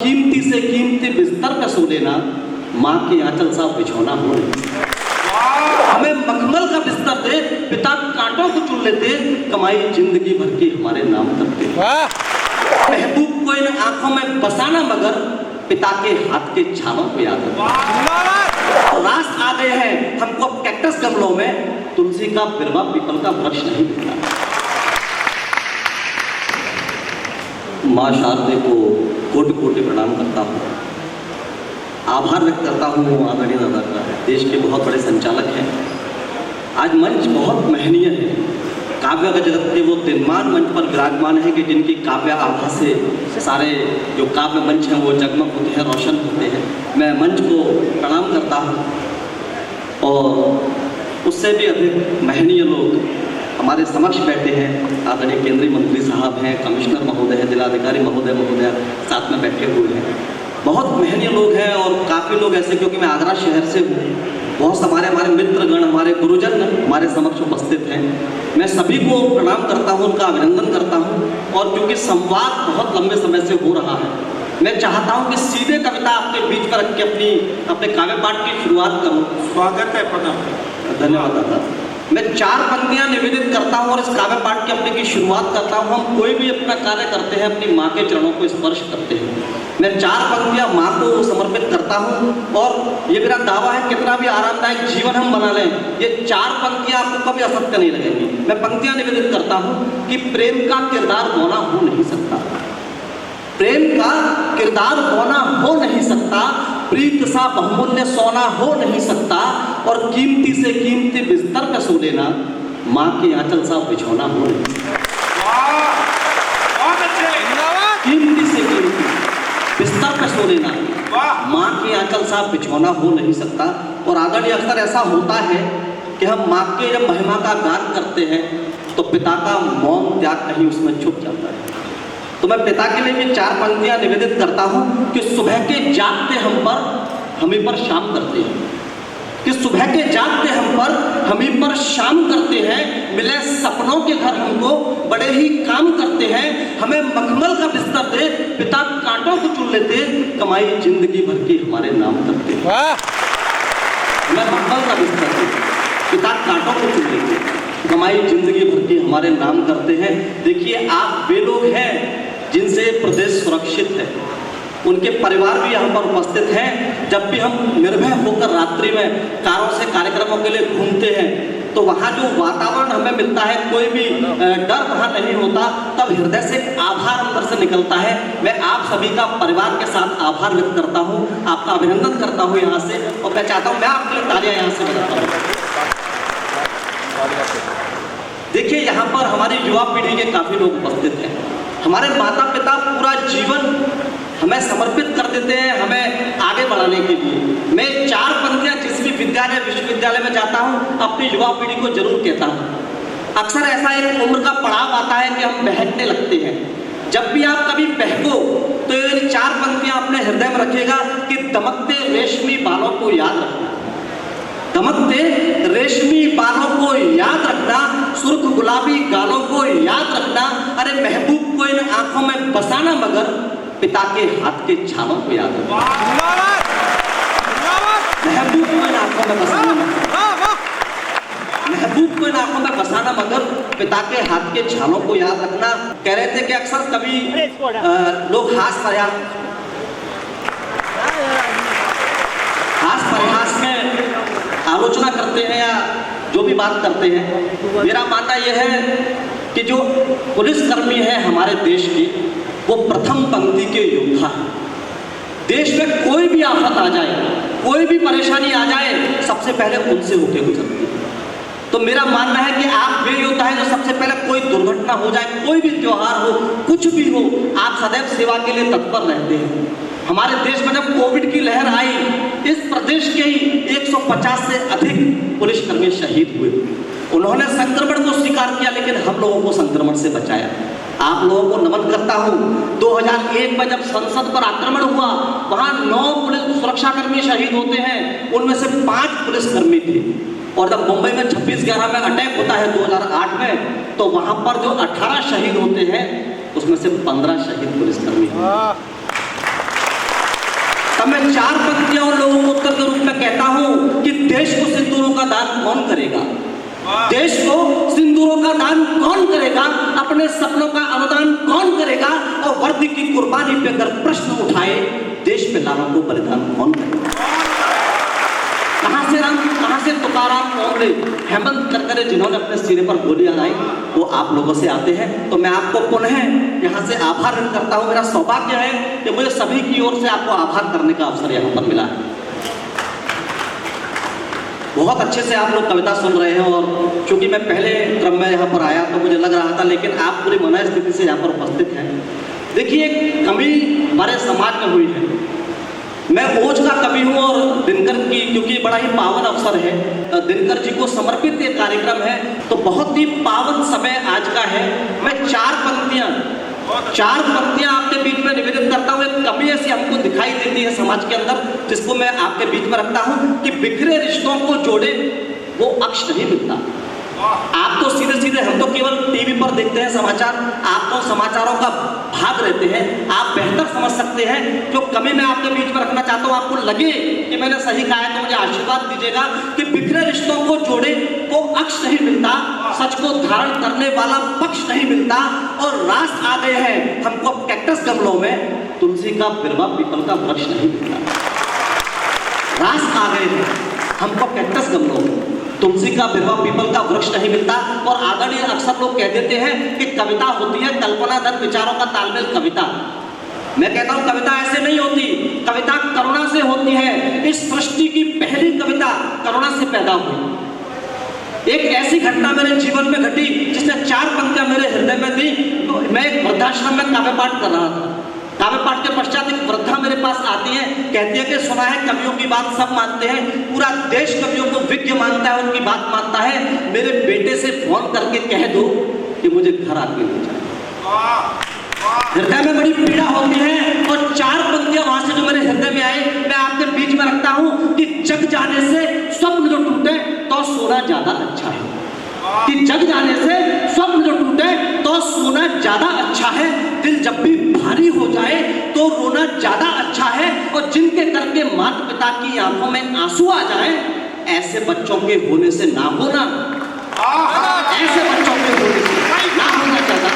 कीमती से कीमती बिस्तर पे सो लेना, माँ के आंचल सा बिछौना हो नहीं। हमें मखमल का बिस्तर दे, पिता कांटों को चुन लेते, कमाई जिंदगी भर की हमारे नाम करते। महबूब को इन आंखों में बसाना, मगर पिता के हाथ के छालों को याद रखना। रास आ गए हैं हमको कैक्टस गमलों में, तुलसी का बिरवा पीपल का वृक्ष नहीं दिखता। माँ शारदे को कोटि कोटि प्रणाम करता हूँ, आभार व्यक्त करता हूँ आदरणीय दादा का। देश के बहुत बड़े संचालक हैं, आज मंच बहुत महनीय है। काव्य का जगत के वो दिनमान मंच पर विराजमान है कि जिनकी काव्य आभा से सारे जो काव्य मंच हैं वो जगमग होते हैं, रोशन होते हैं। मैं मंच को प्रणाम करता हूँ और उससे भी अधिक महनीय लोग हमारे समक्ष बैठे हैं। आदरणीय केंद्रीय मंत्री साहब हैं, कमिश्नर महोदय हैं, जिलाधिकारी महोदय साथ में बैठे हुए हैं। बहुत महनीय लोग हैं और काफ़ी लोग ऐसे, क्योंकि मैं आगरा शहर से हूँ, बहुत हमारे मित्रगण, हमारे गुरुजन हमारे समक्ष उपस्थित हैं। मैं सभी को प्रणाम करता हूँ, उनका अभिनंदन करता हूँ। और क्योंकि संवाद बहुत लंबे समय से हो रहा है, मैं चाहता हूँ कि सीधे कविता आपके बीच पर रख के अपने काव्य पाठ की शुरुआत करूँ। स्वागत है प्रणाम। धन्यवाद दादा। मैं 4 पंक्तियां निवेदित करता हूं और इस काव्य पाठ की अपने की शुरुआत करता हूं। हम कोई भी अपना कार्य करते हैं, अपनी माँ के चरणों को स्पर्श करते हैं। मैं 4 पंक्तियां माँ को समर्पित करता हूं और ये मेरा दावा है, कितना भी आरामदायक जीवन हम बना लें, ये 4 पंक्तियां आपको कभी असत्य नहीं लगेंगी। मैं पंक्तियां निवेदित करता हूं कि प्रेम का किरदार होना हो नहीं सकता, प्रेम का किरदार होना हो नहीं सकता, प्रीत सा बहुमूल्य सोना हो नहीं सकता, और कीमती से कीमती बिस्तर पे सो लेना, माँ के आंचल सा बिछौना हो नहीं सकता। कीमती से कीमती बिस्तर पे सो लेना, माँ के आंचल सा बिछौना हो नहीं सकता। और आदरणीय अक्सर ऐसा होता है कि हम माँ के जब महिमा का गान करते हैं तो पिता का मौन त्याग कहीं उसमें छुप जाता है। तो मैं पिता के लिए भी 4 पंक्तियां निवेदित करता हूं कि सुबह के जागते हम ही पर शाम करते हैं, कि सुबह के जागते हम ही पर शाम करते हैं। मिले सपनों के घर हमको बड़े ही काम करते हैं। हमें मखमल का बिस्तर दे, पिता कांटों को चुन लेते, कमाई जिंदगी भर की हमारे नाम करते। हमें मखमल का बिस्तर दे, पिता कांटों को चुन लेते, कमाई जिंदगी भर की हमारे नाम करते हैं। देखिए, आप वे लोग हैं जिनसे प्रदेश सुरक्षित है, उनके परिवार भी यहाँ पर उपस्थित हैं। जब भी हम निर्भय होकर रात्रि में कारों से कार्यक्रमों के लिए घूमते हैं तो वहाँ जो वातावरण हमें मिलता है, कोई भी डर वहाँ नहीं होता, तब हृदय से आभार अंदर से निकलता है। मैं आप सभी का परिवार के साथ आभार व्यक्त करता हूँ, आपका अभिनंदन करता हूँ यहाँ से, और मैं चाहता हूँ मैं आपके लिए तालियां यहाँ से बजाता हूँ। देखिए, यहाँ पर हमारी युवा पीढ़ी के काफ़ी लोग उपस्थित हैं। हमारे माता पिता पूरा जीवन हमें समर्पित कर देते हैं हमें आगे बढ़ाने के लिए। मैं 4 पंक्तियां जिस भी विद्यालय विश्वविद्यालय में जाता हूं अपनी युवा पीढ़ी को जरूर कहता हूं। अक्सर ऐसा एक उम्र का पड़ाव आता है कि हम बहकने लगते हैं। जब भी आप कभी बहको तो ये 4 पंक्तियां अपने हृदय में रखिएगा कि दमकते रेशमी बालों को याद रखना, दमकते रेशमी बालों को याद रखना, सुर्ख गुलाबी गालों को याद रखना। अरे महबूब को इन आंखों में बसाना, मगर पिता के हाथ के छालों को याद रखना। महबूब को इन आंखों में बसाना, महबूब को इन आंखों में बसाना, मगर पिता के हाथ के छालों को याद रखना। कह रहे थे कि अक्सर कभी लोग हास परिहास में आलोचना करते हैं या जो भी बात करते हैं। मेरा मानना यह है कि जो पुलिसकर्मी है हमारे देश के, वो प्रथम पंक्ति के योद्धा हैं। देश में कोई भी आफत आ जाए, कोई भी परेशानी आ जाए, सबसे पहले उनसे होके गुजरती है। तो मेरा मानना है कि आप वे योद्धा हैं जो सबसे पहले कोई दुर्घटना हो जाए, कोई भी त्योहार हो, कुछ भी हो, आप सदैव सेवा के लिए तत्पर रहते हैं। हमारे देश में जब कोविड की लहर आई, इस प्रदेश के ही 150 से अधिक पुलिसकर्मी शहीद हुए। उन्होंने संक्रमण को स्वीकार किया, लेकिन हम लोगों को संक्रमण से बचाया। आप लोगों को नमन करता हूँ। 2001 में जब संसद पर आक्रमण हुआ, वहाँ 9 पुलिस सुरक्षाकर्मी शहीद होते हैं, उनमें से 5 पुलिसकर्मी थे। और जब मुंबई में 26/11 में अटैक होता है 2008 में, तो वहाँ पर जो 18 शहीद होते हैं उसमें से 15 शहीद पुलिसकर्मी हैं। अब मैं 4 पंक्तियां उन लोगों को उत्तर के रूप में कहता हूं कि देश को सिंदूरों का दान कौन करेगा? देश को सिंदूरों का दान कौन करेगा? अपने सपनों का अनुदान कौन करेगा? और वर्दी की कुर्बानी पे अगर प्रश्न उठाए, देश पे लालों को बलिदान कौन करेगा? कहां से तुकाराम ओमले, हेमंत करकरे जिन्होंने अपने सिरे पर गोलियां लाई, वो आप लोगों से आते हैं। तो मैं आपको पुनः यहाँ से आभार व्यक्त करता हूँ। मेरा सौभाग्य है कि मुझे सभी की ओर से आपको आभार करने का अवसर यहाँ पर मिला है। बहुत अच्छे से आप लोग कविता सुन रहे हैं, और चूंकि मैं पहले क्रम में यहाँ पर आया तो मुझे लग रहा था, लेकिन आप पूरी मनोस्थिति से यहाँ पर उपस्थित हैं। देखिए, एक कमी हमारे समाज में हुई है। मैं ओज का कवि हूँ और दिनकर की, क्योंकि बड़ा ही पावन अवसर है, दिनकर जी को समर्पित ये कार्यक्रम है, तो बहुत ही पावन समय आज का है। मैं 4 पंक्तियां आपके बीच में निवेदित करता हूँ। एक कमी ऐसी हमको दिखाई देती है समाज के अंदर, जिसको मैं आपके बीच में रखता हूँ कि बिखरे रिश्तों को जोड़े वो अक्ष नहीं मिलता। आप तो सीधे सीधे, हम तो केवल टीवी पर देखते हैं समाचार, आप तो समाचारों का भाग रहते हैं, आप बेहतर समझ सकते हैं। जो कमी मैं आपके बीच में रखना चाहता हूँ, आपको लगे कि मैंने सही कहा है तो मुझे आशीर्वाद दीजिएगा कि बिखरे रिश्तों को जोड़े को अक्ष नहीं मिलता, सच को धारण करने वाला पक्ष नहीं मिलता, और रास आ गए हैं हमको कैक्टस गमलों में, तुलसी का बिरवा पीपल का वृक्ष नहीं मिलता। रास आ गए हैं हमको कैक्टस गमलों में, तुलसी का बिरवा पीपल का वृक्ष नहीं मिलता। और आदरणीय अक्सर लोग कह देते हैं कि कविता होती है कल्पनाधर विचारों का तालमेल कविता। मैं कहता हूं कविता ऐसे नहीं होती, कविता करुणा से होती है। इस सृष्टि की पहली कविता करुणा से पैदा हुई। एक ऐसी घटना मेरे जीवन में घटी जिसने 4 पंक्तियां मेरे हृदय में दी। तो मैं एक वृद्धाश्रम में काव्य पाठ कर रहा था। काव्य पाठ के पश्चात एक वृद्धा मेरे पास आती है, कहती है कि सुना है कवियों की बात सब मानते हैं, पूरा देश कवियों को विज्ञ मानता है, उनकी बात मानता है, मेरे बेटे से फोन करके कह दो कि मुझे घर आके ले जाए। हृदय में बड़ी पीड़ा होती है, और 4 पंक्तियां वहां से जो मेरे हृदय में आए, मैं आपके बीच में रखता हूं कि जग जाने से स्वप्न जो टूटे तो सोना ज्यादा अच्छा है। कि जग जाने से स्वप्न जो टूटे तो सोना ज्यादा अच्छा है। दिल जब भी भारी हो जाए तो रोना ज्यादा अच्छा है। और जिनके करके माता पिता की आंखों में आंसू आ जाए, ऐसे बच्चों के होने से ना होना, ऐसे बच्चों के होने से ना होना ज्यादा